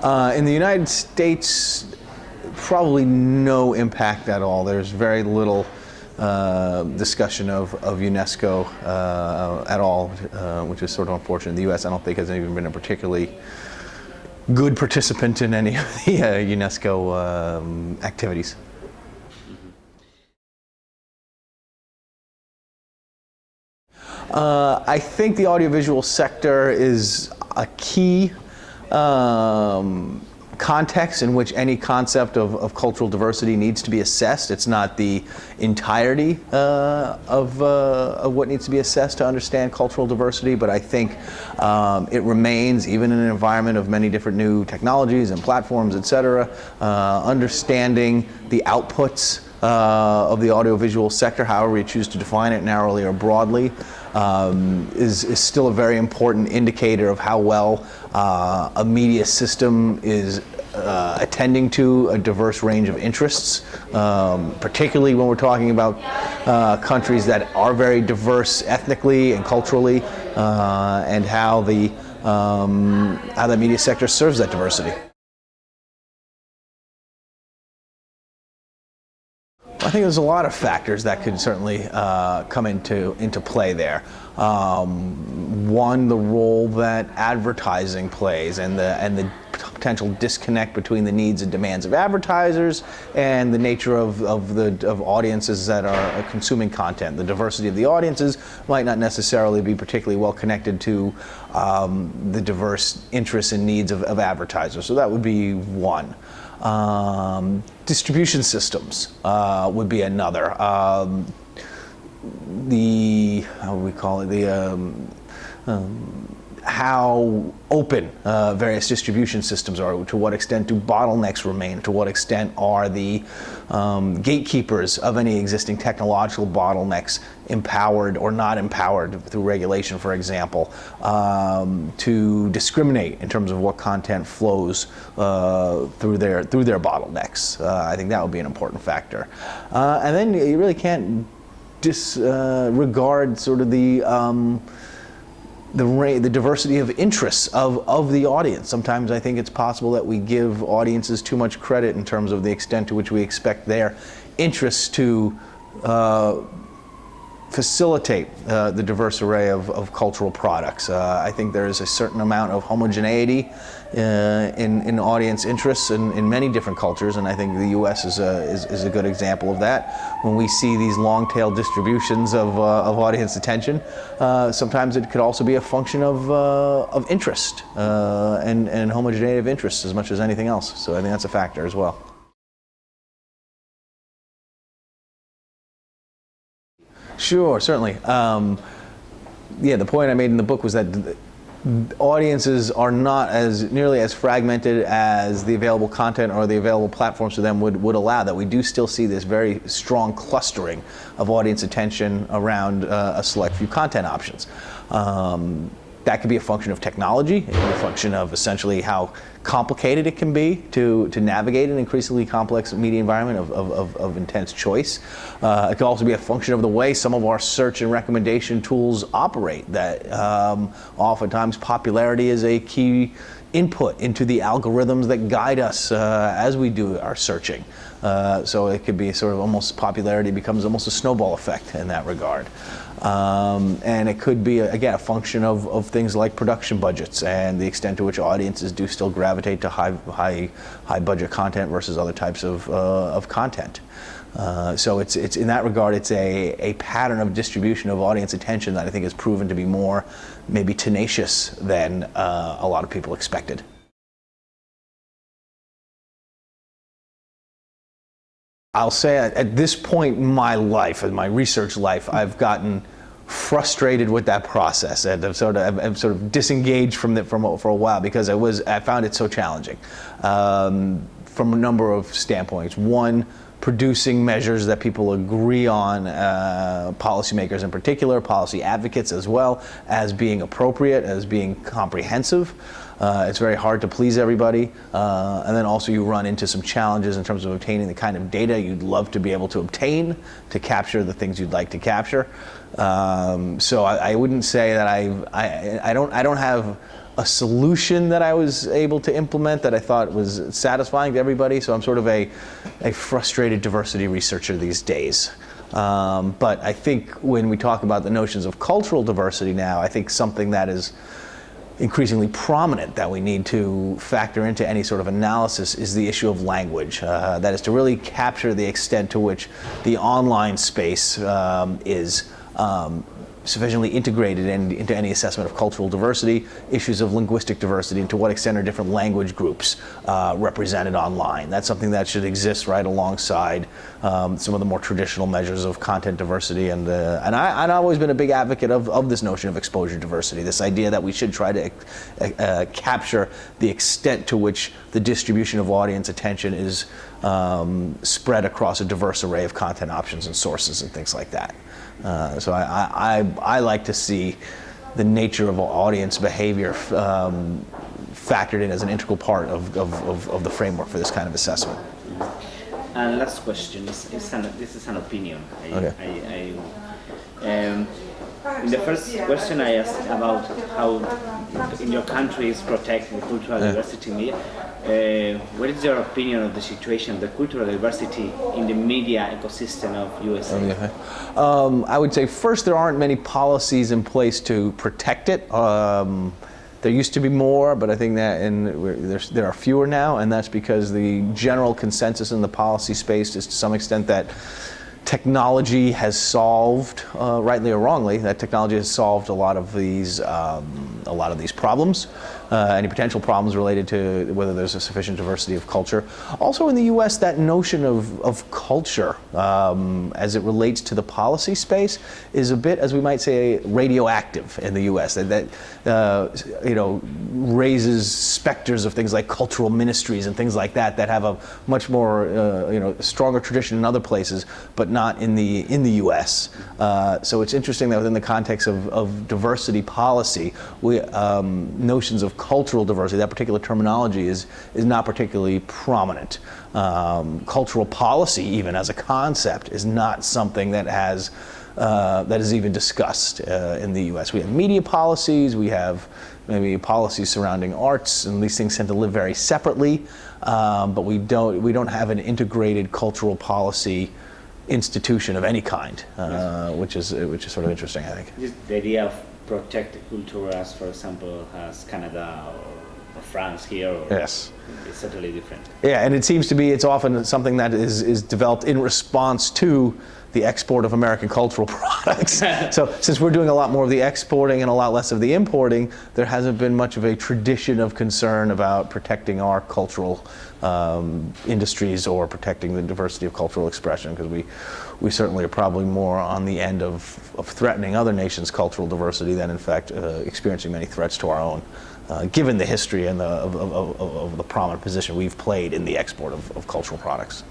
In the United States, probably no impact at all. There's very little discussion of UNESCO at all, which is sort of unfortunate. In the U.S., I don't think has even been a particularly good participant in any of the UNESCO activities. I think the audiovisual sector is a key context in which any concept of cultural diversity needs to be assessed. It's not the entirety of what needs to be assessed to understand cultural diversity, but I think it remains, even in an environment of many different new technologies and platforms, et cetera, understanding the outputs of the audiovisual sector, however you choose to define it, narrowly or broadly, is still a very important indicator of how well a media system is attending to a diverse range of interests, particularly when we're talking about countries that are very diverse ethnically and culturally, and how the media sector serves that diversity. I think there's a lot of factors that could certainly come into play there. One, the role that advertising plays, and the potential disconnect between the needs and demands of advertisers and the nature of audiences that are consuming content. The diversity of the audiences might not necessarily be particularly well connected to the diverse interests and needs of advertisers. So that would be one. Distribution systems would be another. How would we call it? How open various distribution systems are, to what extent do bottlenecks remain, to what extent are the gatekeepers of any existing technological bottlenecks empowered or not empowered through regulation, for example, to discriminate in terms of what content flows through their bottlenecks. I think that would be an important factor. And then you really can't disregard sort of the diversity of interests of the audience. Sometimes I think it's possible that we give audiences too much credit in terms of the extent to which we expect their interests to facilitate the diverse array of cultural products. I think there is a certain amount of homogeneity in audience interests in many different cultures, and I think the U.S. is a good example of that. When we see these long-tail distributions of audience attention, sometimes it could also be a function of interest and homogeneity of interests as much as anything else. So I think that's a factor as well. Sure, certainly. The point I made in the book was that audiences are not nearly as fragmented as the available content or the available platforms to them would allow. That we do still see this very strong clustering of audience attention around a select few content options. That could be a function of technology. It could be a function of essentially how complicated it can be to navigate an increasingly complex media environment of intense choice. It could also be a function of the way some of our search and recommendation tools operate, that oftentimes popularity is a key input into the algorithms that guide us as we do our searching. So it could be sort of almost, popularity becomes almost a snowball effect in that regard. And it could be, again, a function of things like production budgets and the extent to which audiences do still gravitate to high budget content versus other types of content. So it's in that regard, it's a pattern of distribution of audience attention that I think has proven to be more maybe tenacious than a lot of people expected. I'll say at this point in my life, in my research life, I've gotten frustrated with that process, and I've sort of disengaged from it for a while because I found it so challenging from a number of standpoints. One, producing measures that people agree on, policymakers in particular, policy advocates as well, as being appropriate, as being comprehensive. It's very hard to please everybody, and then also you run into some challenges in terms of obtaining the kind of data you'd love to be able to obtain to capture the things you'd like to capture. So I wouldn't say that I don't have a solution that I was able to implement that I thought was satisfying to everybody. So I'm sort of a frustrated diversity researcher these days. But I think when we talk about the notions of cultural diversity now, I think something that is increasingly prominent that we need to factor into any sort of analysis is the issue of language. That is to really capture the extent to which the online space is sufficiently integrated into any assessment of cultural diversity, issues of linguistic diversity, and to what extent are different language groups represented online. That's something that should exist right alongside some of the more traditional measures of content diversity. And I've always been a big advocate of this notion of exposure diversity, this idea that we should try to capture the extent to which the distribution of audience attention is spread across a diverse array of content options and sources and things like that. So I like to see the nature of audience behavior factored in as an integral part of the framework for this kind of assessment. And last question, this is an opinion. Okay. In the first question I asked about how in your country is protecting the cultural diversity media. What is your opinion of the situation, the cultural diversity in the media ecosystem of USA? I would say first, there aren't many policies in place to protect it. There used to be more, but I think that there are fewer now, and that's because the general consensus in the policy space is to some extent that technology has solved, rightly or wrongly, that technology has solved a lot of these problems, any potential problems related to whether there's a sufficient diversity of culture. Also in the U.S., that notion of culture as it relates to the policy space is a bit, as we might say, radioactive in the U.S. That raises specters of things like cultural ministries and things like that have a much more stronger tradition in other places, but not in the U.S. So it's interesting that within the context of diversity policy, notions of cultural diversity, that particular terminology is not particularly prominent. Cultural policy, even as a concept, is not something that is even discussed in the U.S. We have media policies, we have maybe policies surrounding arts, and these things tend to live very separately. But we don't have an integrated cultural policy institution of any kind, which is sort of interesting, I think. The idea of protect the culture, as for example, as Canada or France here, yes, it's totally different. Yeah, and it seems to be it's often something that is developed in response to the export of American cultural products. So since we're doing a lot more of the exporting and a lot less of the importing, there hasn't been much of a tradition of concern about protecting our cultural industries or protecting the diversity of cultural expression, because we certainly are probably more on the end of threatening other nations' cultural diversity than in fact experiencing many threats to our own, given the history and of the prominent position we've played in the export of cultural products.